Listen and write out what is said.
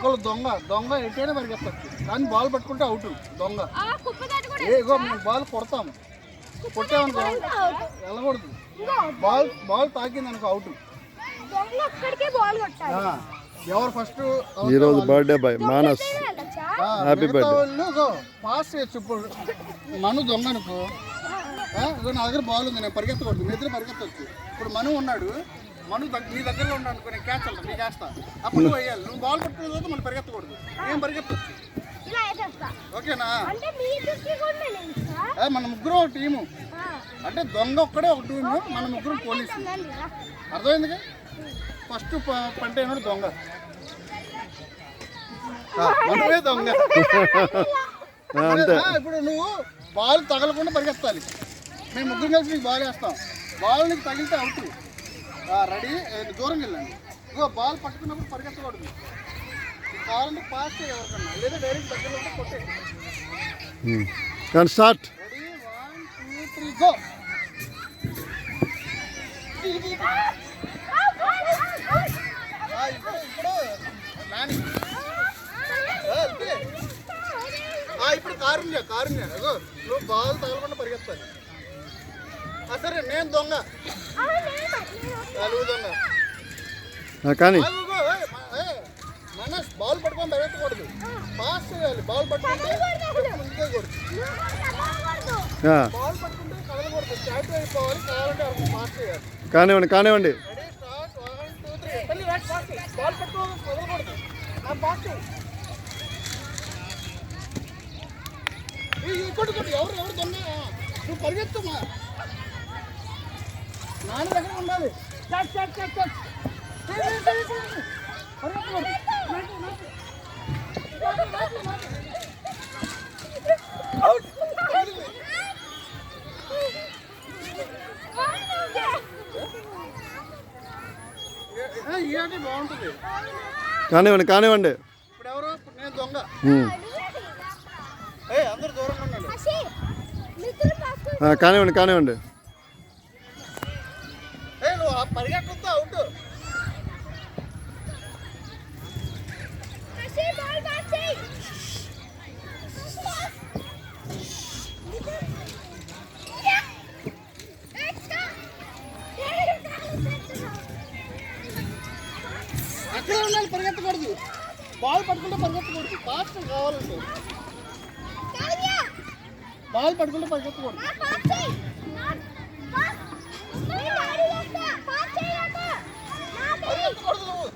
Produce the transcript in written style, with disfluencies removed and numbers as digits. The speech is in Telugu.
ఒకళ్ళు దొంగ దొంగ ఎట్టైనా పరిగెత్తచ్చు, కానీ బాల్ పట్టుకుంటే అవుట్. దొంగ ఏగో మేము బాల్ కొడతాము, కొట్టామనుకో వెళ్ళకూడదు. బాల్ తాకింది అనుకో అవుట్. ఎవరు ఫస్ట్ ఈరోజు birthday boy Manas, happy birthday. వాళ్ళు పాస్ చేయొచ్చు. ఇప్పుడు మను దొంగ అనుకో, నా దగ్గర బాల్ ఉంది, నేను పరిగెత్తకూడదు, మీ ఇద్దరు పరిగెత్తవచ్చు. ఇప్పుడు మను ఉన్నాడు, మను నీ దగ్గరలో ఉన్నాడు అనుకో, నేను క్యాచ్ వెళ్తాను, నీకు వేస్తా, అప్పుడు నువ్వు వేయాలి. నువ్వు బాల్ పట్టుకునే తర్వాత మనం పరిగెత్తకూడదు, ఏం పరిగెత్తచ్చు. ఓకేనా? మన ముగ్గురు ఒక టీము, అంటే దొంగ ఒక్కడే ఒక టీము, మన ముగ్గురు పోలీసు. అర్థమైందిగా? ఫస్ట్ పంట అయినాడు దొంగ, మనమే దొంగ. ఇప్పుడు నువ్వు బాల్ తగలకుండా పరిగెత్తాలి, మేము ముగ్గురు కలిసి నీకు బాల్ వేస్తాం. బాల్ నీకు తగిలితే అవుట్. రెడీ, దూరం వెళ్ళండి. ఇగో బాల్ పట్టుకున్నప్పుడు పరిగెత్తకూడదు, కావాలంటే పాస్ ఎవరికన్నా, లేదా డైరెక్ట్ దగ్గరలో ఉంటే కొట్టే. స్టార్ట్. Ready, 1 2 3 go. ఇప్పుడు కారుణ్య నువ్వు బాల్ తగలకుండా పరిగెత్తాలి. సరే నేను దొంగ, నువ్వు దొంగ. కానీ మనస్ బాల్ పట్టుకొని పరిగెత్తకూడదు, పాస్ చేయాలి. బాల్ పట్టుకుంటే ముందుకేకూడదు, బాల్ పట్టుకుంటే కదలకూడదు, స్టార్ట్ అయిపోవాలి. కావాలంటే అరకు పాస్ చేయాలి. కానివ్వండి. Ready, start, 1 2 3. బాల్ పట్టుకోవాలి, కదలకూడదు, పాస్ చేయాలి. కొట్టు ఎవరు దొంగ, నువ్వు పరిగెత్తమ్మా, నాన్న దగ్గర ఉండాలి. ఈ ఆట బాగుంటుంది. కానివ్వండి. ఇప్పుడు ఎవరు? నేను దొంగ. అందరు దూరంగా ఉండండి. కానివ్వండి. నువ్వు పరిగెట్టొద్దు, అవుట్. అక్కడే ఉండాలి, పరిగెత్తకూడదు. బాల్ పట్టుకుంటే పరిగెత్తకూడదు, ఫాస్ట్ కావాలంటే బాల్ పట్టుకుంటే పరిగెత్తకూడదు. నువ్వు